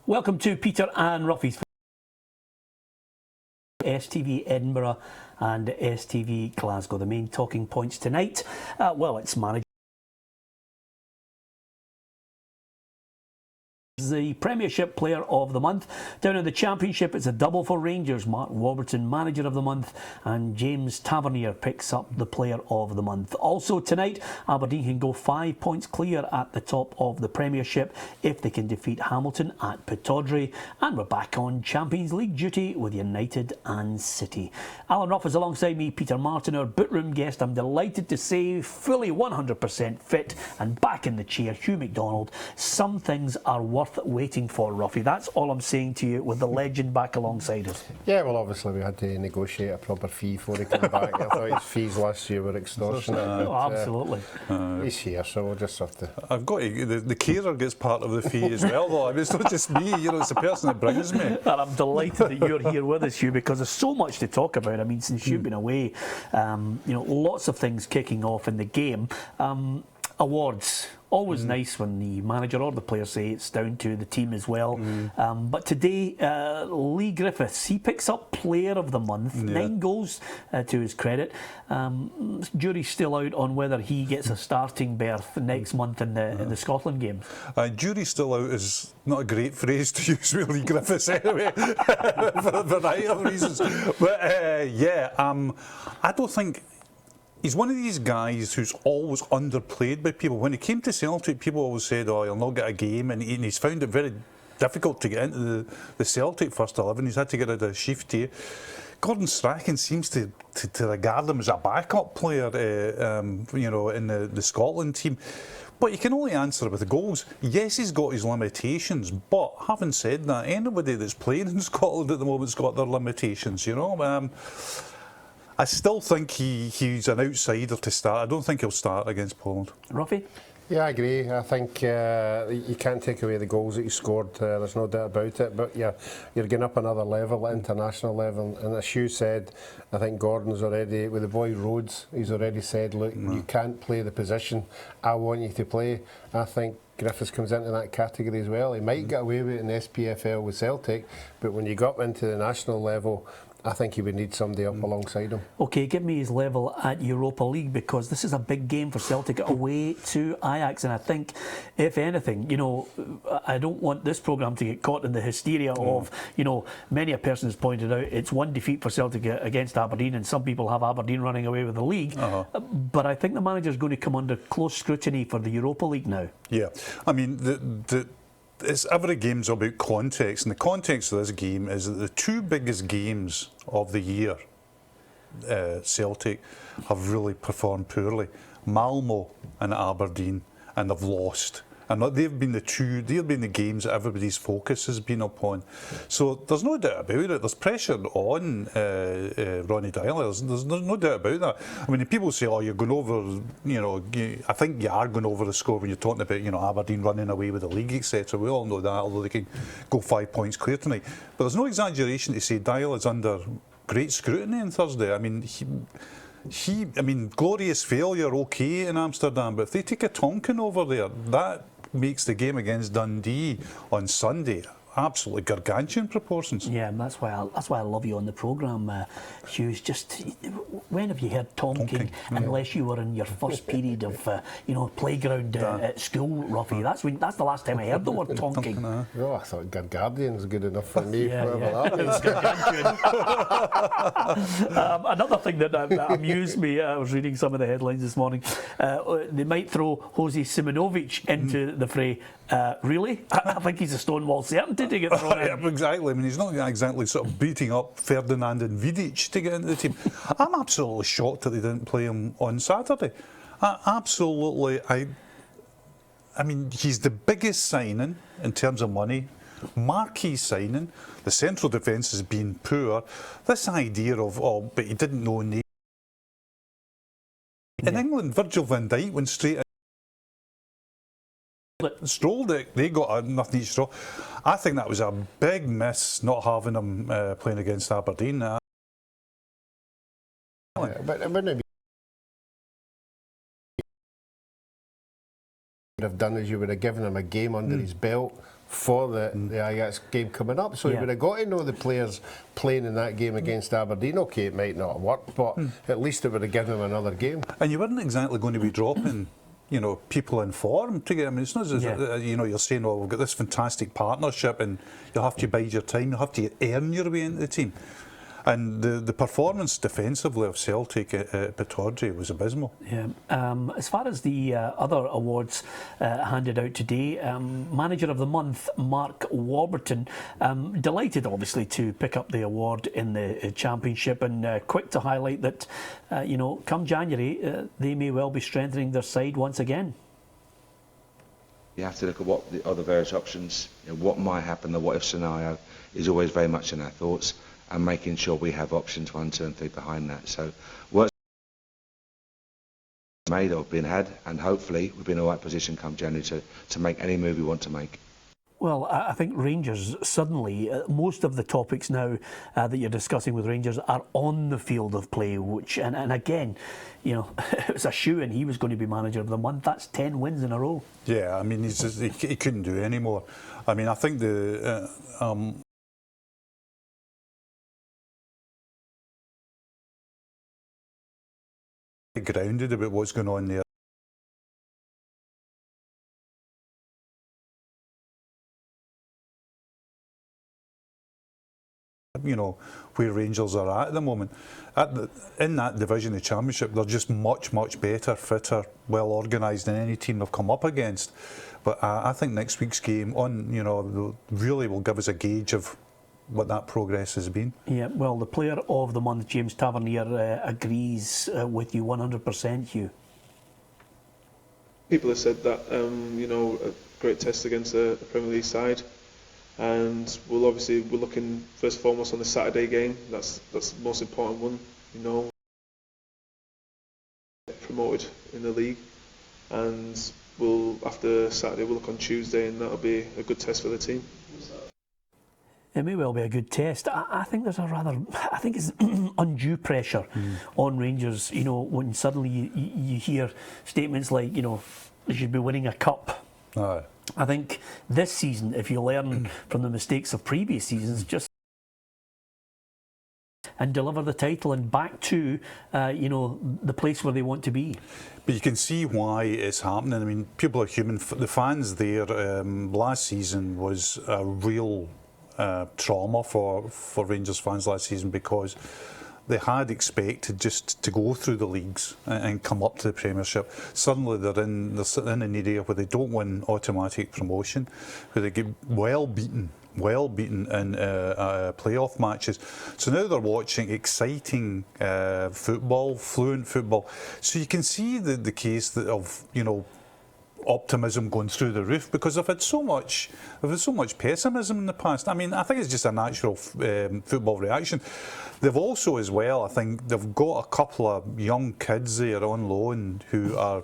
Welcome to Peter and Ruffy's STV Edinburgh and STV Glasgow. The main talking points tonight, well, it's manager. The Premiership Player of the Month. Down in the Championship, it's a double for Rangers. Mark Warburton, Manager of the Month, and James Tavernier picks up the Player of the Month. Also tonight, Aberdeen can go 5 points clear at the top of the Premiership if they can defeat Hamilton at Pittodrie. And we're back on Champions League duty with United and City. Alan Ruff is alongside me, Peter Martin, our Bootroom guest. I'm delighted to say fully 100% fit and back in the chair, Hugh Macdonald. Some things are worth waiting for, Ruffy. That's all I'm saying to you with the legend back alongside us. Yeah, well, obviously we had to negotiate a proper fee before he came back. I thought his fees last year were extortionate. Oh, absolutely. He's here, so we'll just have to... I've got to, the carer gets part of the fee as well, though. I mean, it's not just me, you know, it's the person that brings me. And I'm delighted that you're here with us, Hugh, because there's so much to talk about. I mean, since you've been away, you know, lots of things kicking off in the game. Awards. Always nice when the manager or the player say it's down to the team as well. But today, Lee Griffiths, he picks up Player of the Month. 9 goals to his credit. Jury's still out on whether he gets a starting berth next month in the Scotland games. Jury's still out is not a great phrase to use with Lee Griffiths anyway, for a variety of reasons. But I don't think... He's one of these guys who's always underplayed by people. When he came to Celtic, people always said, oh, he'll not get a game, and he's found it very difficult to get into the Celtic first 11. He's had to get rid of Shifty. Gordon Strachan seems to regard him as a backup player, you know, in the Scotland team. But you can only answer it with the goals. Yes, he's got his limitations, but having said that, anybody that's playing in Scotland at the moment's got their limitations, you know. I still think he's an outsider to start. I don't think he'll start against Poland. Ruffy? Yeah, I agree. I think you can't take away the goals that he scored. There's no doubt about it. But you're getting up another level, international level. And as Hugh said, I think Gordon's already, with the boy Rhodes, he's already said, look, you can't play the position I want you to play. I think Griffiths comes into that category as well. He might get away with it in the SPFL with Celtic, but when you go up into the national level, I think he would need somebody up alongside him. OK, give me his level at Europa League, because this is a big game for Celtic away to Ajax, and I think, if anything, you know, I don't want this programme to get caught in the hysteria of, you know, many a person has pointed out it's one defeat for Celtic against Aberdeen, and some people have Aberdeen running away with the league. But I think the manager's going to come under close scrutiny for the Europa League now. Yeah, I mean, every game's about context, and the context of this game is that the 2 biggest games of the year, Celtic have really performed poorly. Malmo and Aberdeen, and they've lost. And they've been the games that everybody's focus has been upon. So there's no doubt about it. There's pressure on Ronnie Deila. There's no doubt about that. I mean, people say, "Oh, you're going over," you know. I think you are going over the score when you're talking about, you know, Aberdeen running away with the league, etc. We all know that, although they can go 5 points clear tonight. But there's no exaggeration to say Deila is under great scrutiny on Thursday. I mean, I mean, glorious failure, okay, in Amsterdam, but if they take a Tonkin over there, that makes the game against Dundee on Sunday absolutely gargantuan proportions. Yeah, and that's why I love you on the programme, Hugh. Just, when have you heard Tonking unless you were in your first period of you know, playground at school, Ruffy? That's the last time I heard the word Tonking. Oh, I thought Gargantuan's good enough for me. Another thing that amused me, I was reading some of the headlines this morning. They might throw Jose Simonovic into the fray. Really? I think he's a stonewall certainty to get thrown in. Yeah, exactly. I mean, he's not exactly sort of beating up Ferdinand and Vidic to get into the team. I'm absolutely shocked that they didn't play him on Saturday. Absolutely. I mean, he's the biggest signing in terms of money. Marquee signing. The central defence has been poor. This idea of, oh, but he didn't know name. In England, Virgil van Dijk went straight in. Strolled it, they got nothing each straw. I think that was a big miss not having him playing against Aberdeen. But it wouldn't have done is you would have given him a game under his belt for the Ajax game coming up. So he would have got to know the players playing in that game against Aberdeen. Okay, it might not have worked, but at least it would have given him another game. And you weren't exactly going to be dropping, you know, people in form to get. I mean, it's not as you know, you're saying, "Oh, we've got this fantastic partnership," and you'll have to bide your time. You'll have to earn your way into the team. And the performance defensively of Celtic at Pittodrie was abysmal. Yeah. As far as the other awards handed out today, Manager of the Month, Mark Warburton, delighted obviously to pick up the award in the Championship, and quick to highlight that, you know, come January, they may well be strengthening their side once again. You have to look at what the other various options, you know, what might happen, the what if scenario is always very much in our thoughts, and making sure we have options 1, 2 and 3 behind that. So work's made or been had, and hopefully we'll be in the right position come January to make any move we want to make. Well, I think Rangers suddenly, most of the topics now that you're discussing with Rangers are on the field of play, which, and again, you know, it was a shoo-in. He was going to be Manager of the Month. That's 10 wins in a row. Yeah, I mean, he couldn't do any more. I mean, I think the grounded about what's going on there. You know, where Rangers are at the moment. In that division, the Championship, they're just much, much better, fitter, well organised than any team they've come up against. But I think next week's game really will give us a gauge of what that progress has been. Yeah, well, the Player of the Month, James Tavernier, agrees with you 100%, Hugh. People have said that, you know, a great test against the Premier League side, and we're looking first and foremost on the Saturday game. That's the most important one, you know. Promoted in the league, and after Saturday we'll look on Tuesday, and that'll be a good test for the team. It may well be a good test. I think it's undue pressure on Rangers, you know, when suddenly you hear statements like, you know, they should be winning a cup. Aye. I think this season, if you learn from the mistakes of previous seasons, just and deliver the title and back to, you know, the place where they want to be. But you can see why it's happening. I mean, people are human. The fans there last season was a real trauma for Rangers fans last season, because they had expected just to go through the leagues and come up to the Premiership. Suddenly they're sitting in an area where they don't win automatic promotion, where they get well beaten in playoff matches. So now they're watching exciting football, fluent football. So you can see the case of, you know, optimism going through the roof, because they've had so much pessimism in the past. I mean, I think it's just a natural football reaction. They've also, as well, I think they've got a couple of young kids there on loan who are,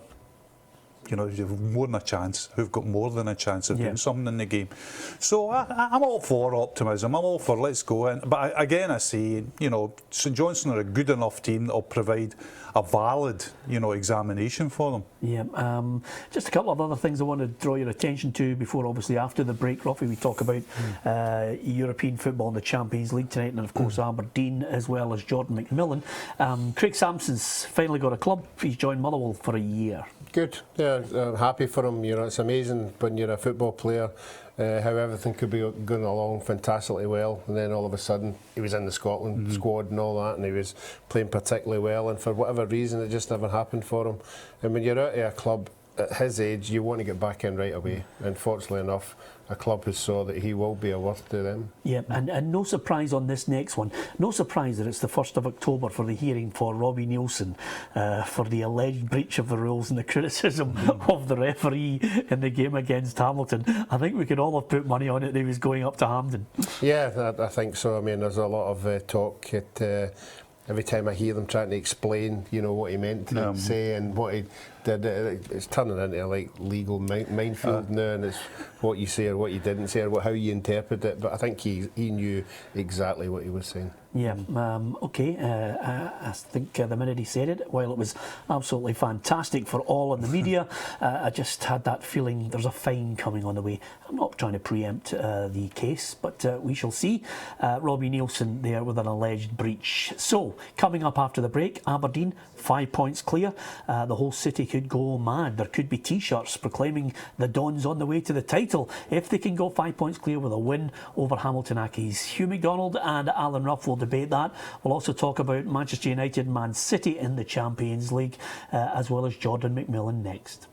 you know, who've more than a chance, who've got more than a chance of doing something in the game. So I'm all for optimism. I'm all for let's go. But again, I say, you know, St Johnstone are a good enough team that will provide a valid, you know, examination for them. Yeah. Just a couple of other things I want to draw your attention to before, obviously, after the break, Ruffy, we talk about European football in the Champions League tonight, and of course Aberdeen as well as Jordan McMillan. Craig Sampson's finally got a club. He's joined Motherwell for a year. Good. Yeah, I'm happy for him. You know, it's amazing when you're a football player how everything could be going along fantastically well, and then all of a sudden he was in the Scotland squad and all that, and he was playing particularly well, and for whatever reason it just never happened for him. And when you're out of a club at his age, you want to get back in right away, and fortunately enough, a club has saw that he will be a worth to them. Yeah, and no surprise on this next one. No surprise that it's the 1st of October for the hearing for Robbie Nielsen for the alleged breach of the rules and the criticism of the referee in the game against Hamilton. I think we could all have put money on it that he was going up to Hampden. Yeah, I think so. I mean, there's a lot of talk every time I hear them trying to explain, you know, what he meant to say and what he It's turning into like legal minefield now, and it's what you say or what you didn't say or how you interpret it. But I think he knew exactly what he was saying. Yeah, okay. I think the minute he said it, while it was absolutely fantastic for all in the media, I just had that feeling there's a fine coming on the way. I'm not trying to preempt the case, but we shall see. Robbie Neilson there with an alleged breach. So, coming up after the break, Aberdeen, 5 points clear. The whole city could go mad. There could be T-shirts proclaiming the Dons on the way to the title if they can go 5 points clear with a win over Hamilton Accies. Hugh Macdonald and Alan Ruff will debate that. We'll also talk about Manchester United and Man City in the Champions League, as well as Jordan McMillan next.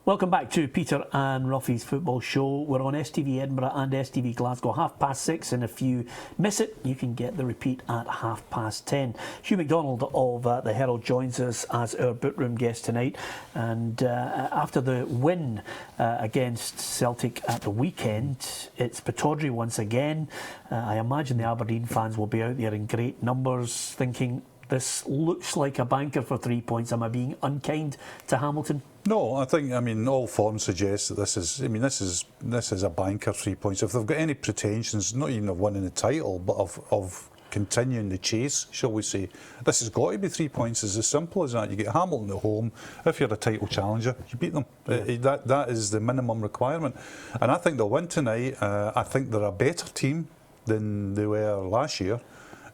Welcome back to Peter and Ruffy's Football Show. We're on STV Edinburgh and STV Glasgow 6:30, and if you miss it, you can get the repeat at 10:30. Hugh Macdonald of the Herald joins us as our Bootroom guest tonight, and after the win against Celtic at the weekend, it's Pittodrie once again. I imagine the Aberdeen fans will be out there in great numbers thinking, this looks like a banker for 3 points. Am I being unkind to Hamilton? No, I think, all forms suggest that this is a banker 3 points. If they've got any pretensions, not even of winning the title, but of continuing the chase, shall we say, this has got to be 3 points. It's as simple as that. You get Hamilton at home. If you're a title challenger, you beat them. Yeah. That is the minimum requirement. And I think they'll win tonight. I think they're a better team than they were last year.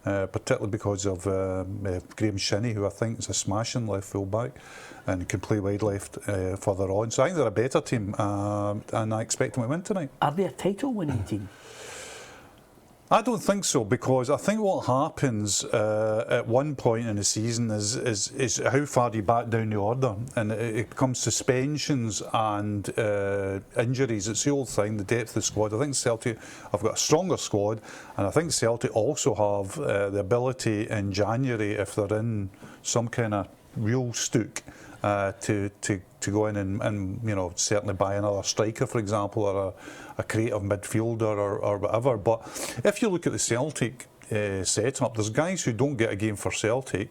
Particularly because of Graham Shinney, who I think is a smashing left full-back and can play wide left further on. So I think they're a better team, and I expect them to win tonight. Are they a title-winning team? I don't think so, because I think what happens at one point in the season is how far you back down the order, and it becomes suspensions and injuries. It's the old thing, the depth of the squad. I think Celtic have got a stronger squad, and I think Celtic also have the ability in January, if they're in some kind of real stook, to go in and certainly buy another striker, for example, or a creative midfielder or whatever. But if you look at the Celtic setup, there's guys who don't get a game for Celtic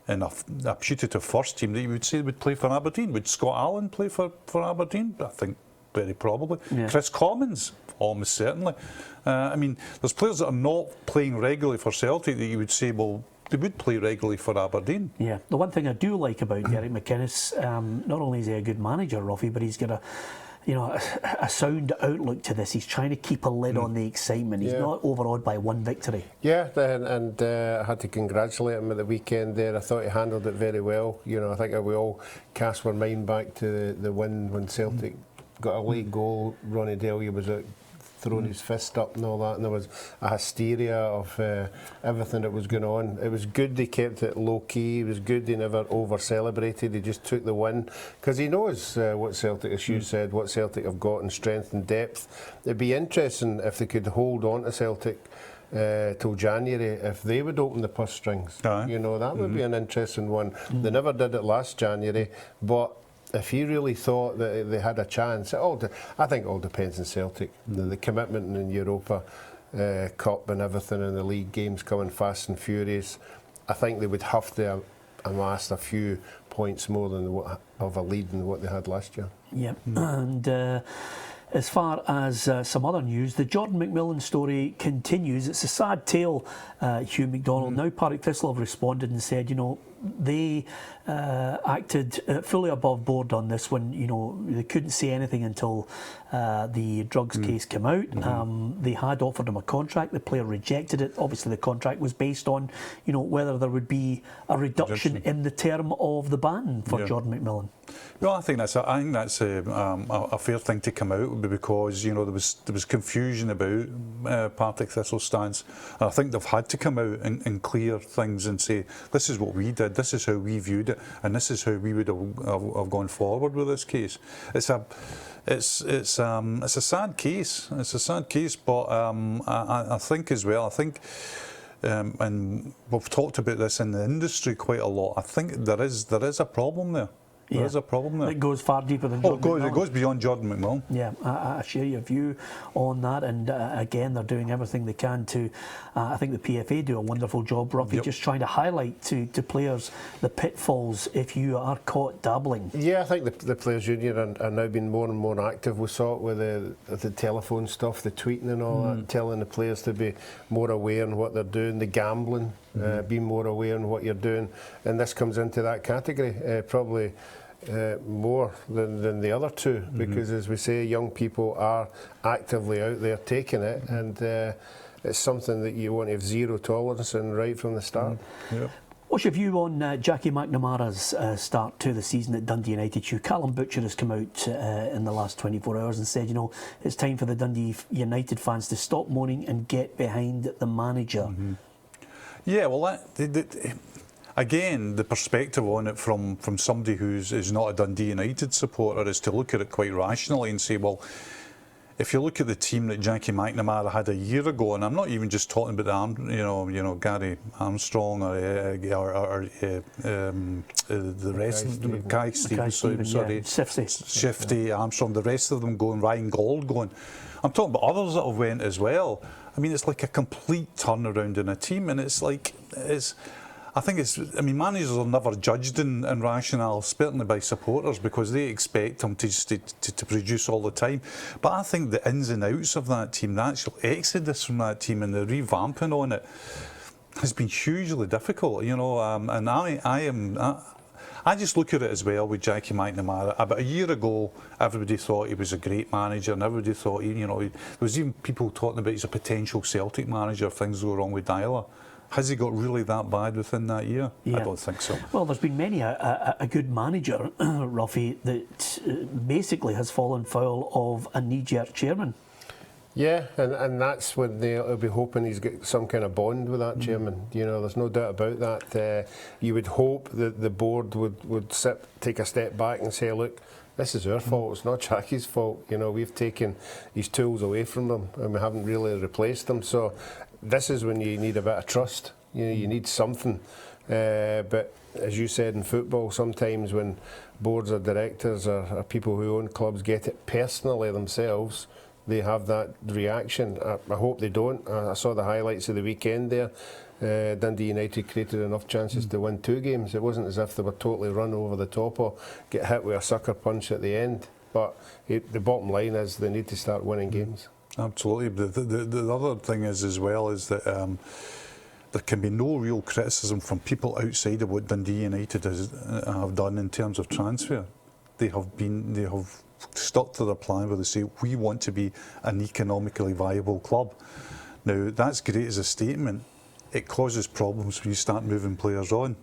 in a putative first team that you would say would play for Aberdeen. Would Scott Allen play for Aberdeen? I think very probably. Yeah. Chris Commons, almost certainly. There's players that are not playing regularly for Celtic that you would say, well, they would play regularly for Aberdeen. Yeah, the one thing I do like about Derek McInnes, not only is he a good manager, Ruffy, but he's got a sound outlook to this. He's trying to keep a lid on the excitement. He's not overawed by one victory. Yeah, and I had to congratulate him at the weekend there. I thought he handled it very well. I think we all cast our mind back to the win when Celtic got a late goal. Ronnie Delia was out throwing his fist up and all that, and there was a hysteria of everything that was going on. It was good they kept it low key. It was good they never over celebrated. He just took the win because he knows what Celtic, as you said, what Celtic have got in strength and depth. It'd be interesting if they could hold on to Celtic till January, if they would open the purse strings. That would be an interesting one. They never did it last January, but if he really thought that they had a chance, I think it all depends on Celtic. The commitment in Europa Cup and everything, and the league games coming fast and furious. I think they would have to amass a few points more than of a lead than what they had last year. Yeah, and as far as some other news, the Jordan McMillan story continues. It's a sad tale, Hugh Macdonald. Now Partick Thistle have responded and said, they acted fully above board on this when, they couldn't say anything until the drugs case came out. They had offered him a contract. The player rejected it. Obviously, the contract was based on, whether there would be a reduction in the term of the ban for Jordan McMillan. Well, I think that's a fair thing to come out because there was confusion about Partick Thistle's stance, and I think they've had to come out and clear things and say this is what we did, this is how we viewed it, and this is how we would have gone forward with this case. It's a sad case. It's a sad case, but I think as well. And we've talked about this in the industry quite a lot. I think there is a problem there. There is a problem there. It goes far deeper than Oh, Jordan it goes beyond Jordan McMillan. Yeah, I share your view on that, and again, they're doing everything they can to. I think the PFA do a wonderful job, Rocky, just trying to highlight to players the pitfalls if you are caught dabbling. Yeah, I think the Players' Union are now being more and more active. We saw it with the telephone stuff, the tweeting and all that, telling the players to be more aware in what they're doing, the gambling, be more aware in what you're doing, and this comes into that category, probably. More than the other two, because as we say, young people are actively out there taking it, and it's something that you want to have zero tolerance in right from the start. Yeah. What's your view on Jackie McNamara's start to the season at Dundee United? Hugh, Callum Butcher has come out in the last 24 hours and said, it's time for the Dundee United fans to stop moaning and get behind the manager. Yeah, well, again, the perspective on it from somebody is not a Dundee United supporter is to look at it quite rationally and say, well, if you look at the team that Jackie McNamara had a year ago, and I'm not even just talking about Gary Armstrong or the rest of them, Guy Stevens, Shifty, Armstrong, the rest of them going, Ryan Gold going. I'm talking about others that have went as well. I mean, it's like a complete turnaround in a team, and managers are never judged in rationale, certainly by supporters, because they expect them to produce all the time. But I think the ins and outs of that team, the actual exodus from that team and the revamping on it has been hugely difficult, and I just look at it as well with Jackie McNamara. About a year ago, everybody thought he was a great manager, and everybody thought, there was even people talking about he's a potential Celtic manager if things go wrong with Dyla. Has he got really that bad within that year? Yeah. I don't think so. Well, there's been many a good manager, Ruffy, that basically has fallen foul of a knee-jerk chairman. Yeah, and that's when they'll be hoping he's got some kind of bond with that chairman. There's no doubt about that. You would hope that the board would take a step back and say, look, this is our fault, it's not Jackie's fault. We've taken his tools away from them and we haven't really replaced them. So this is when you need a bit of trust. You need something. But as you said in football, sometimes when boards or directors or people who own clubs get it personally themselves, they have that reaction. I hope they don't. I saw the highlights of the weekend there. Dundee United created enough chances to win 2 games. It wasn't as if they were totally run over the top or get hit with a sucker punch at the end. But the bottom line is they need to start winning games. Absolutely. The other thing is as well is that there can be no real criticism from people outside of what Dundee United have done in terms of transfer. They have stuck to their plan where they say we want to be an economically viable club. Now that's great as a statement. It causes problems when you start moving players on.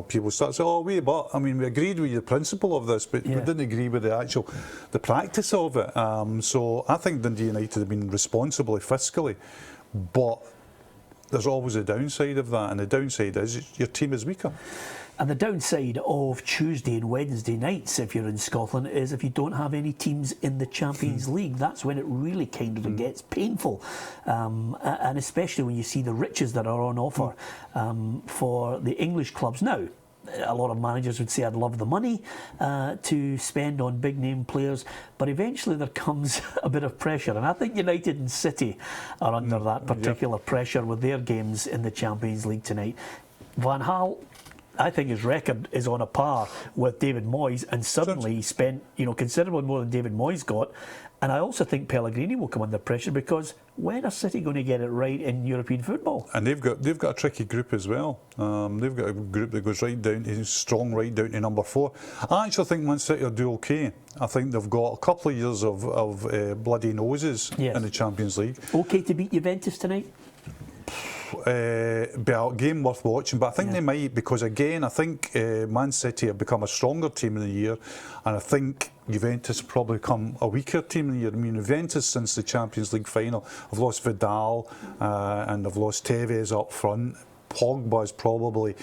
People start saying, we agreed with the principle of this, but we didn't agree with the practice of it. So I think Dundee United have been responsibly fiscally, but there's always a downside of that, and the downside is your team is weaker. And the downside of Tuesday and Wednesday nights, if you're in Scotland, is if you don't have any teams in the Champions League. That's when it really kind of gets painful. And especially when you see the riches that are on offer for the English clubs. Now, a lot of managers would say, I'd love the money to spend on big name players, but eventually there comes a bit of pressure. And I think United and City are under that particular pressure with their games in the Champions League tonight. Van Gaal, I think his record is on a par with David Moyes, and suddenly he spent considerably more than David Moyes got. And I also think Pellegrini will come under pressure, because when are City going to get it right in European football? And they've got a tricky group as well. They've got a group that goes right down to number 4. I actually think Man City will do okay. I think they've got a couple of years of bloody noses in the Champions League. Okay to beat Juventus tonight? Be a game worth watching, but I think they might, because again I think Man City have become a stronger team in the year, and I think Juventus probably become a weaker team in the year. I mean, Juventus since the Champions League final have lost Vidal and they've lost Tevez up front. Pogba is probably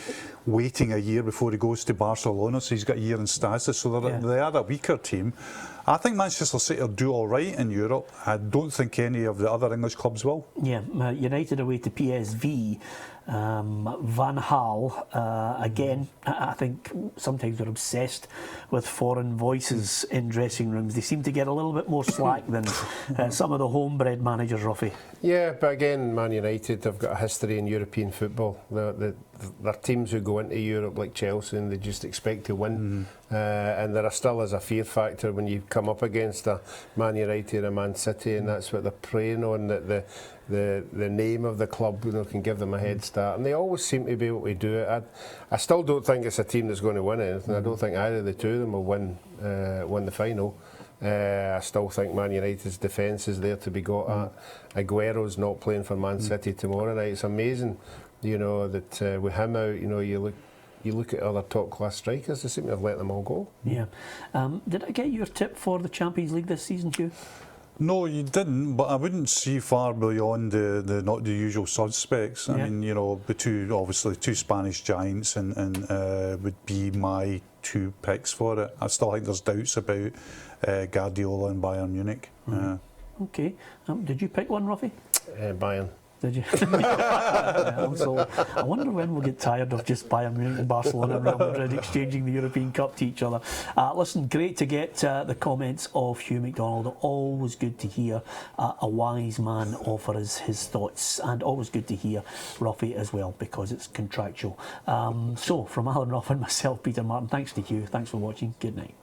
waiting a year before he goes to Barcelona, so he's got a year in status. So they are a weaker team. I think Manchester City will do all right in Europe. I don't think any of the other English clubs will. Yeah, United away to PSV. Van Gaal, again, I think sometimes we're obsessed with foreign voices in dressing rooms. They seem to get a little bit more slack than some of the homebred managers, Ruffy. Yeah, but again, Man United have got a history in European football. They're teams who go into Europe like Chelsea and they just expect to win. And there still is a fear factor when you come up against a Man United or a Man City, and that's what they're preying on, that the name of the club, you know, can give them a head start, and they always seem to be able to do it. I still don't think it's a team that's going to win anything. I don't think either of the two of them will win the final. I still think Man United's defence is there to be got at. Aguero's not playing for Man City tomorrow night. It's amazing, you know, that with him out, you know, you look at other top class strikers, they seem to have let them all go. Yeah. Did I get your tip for the Champions League this season, Hugh? No, you didn't, but I wouldn't see far beyond the not the usual suspects. I mean, you know, the two Spanish giants and would be my two picks for it. I still think there's doubts about Guardiola and Bayern Munich. Okay. Did you pick one, Ruffy? Bayern. Did you? So I wonder when we'll get tired of just Bayern Munich and Barcelona and Real Madrid exchanging the European Cup to each other. Listen, great to get the comments of Hugh Macdonald. Always good to hear a wise man offer us his thoughts, and always good to hear Ruffy as well, because it's contractual. So from Alan Ruff and myself, Peter Martin, thanks to Hugh. Thanks for watching. Good night.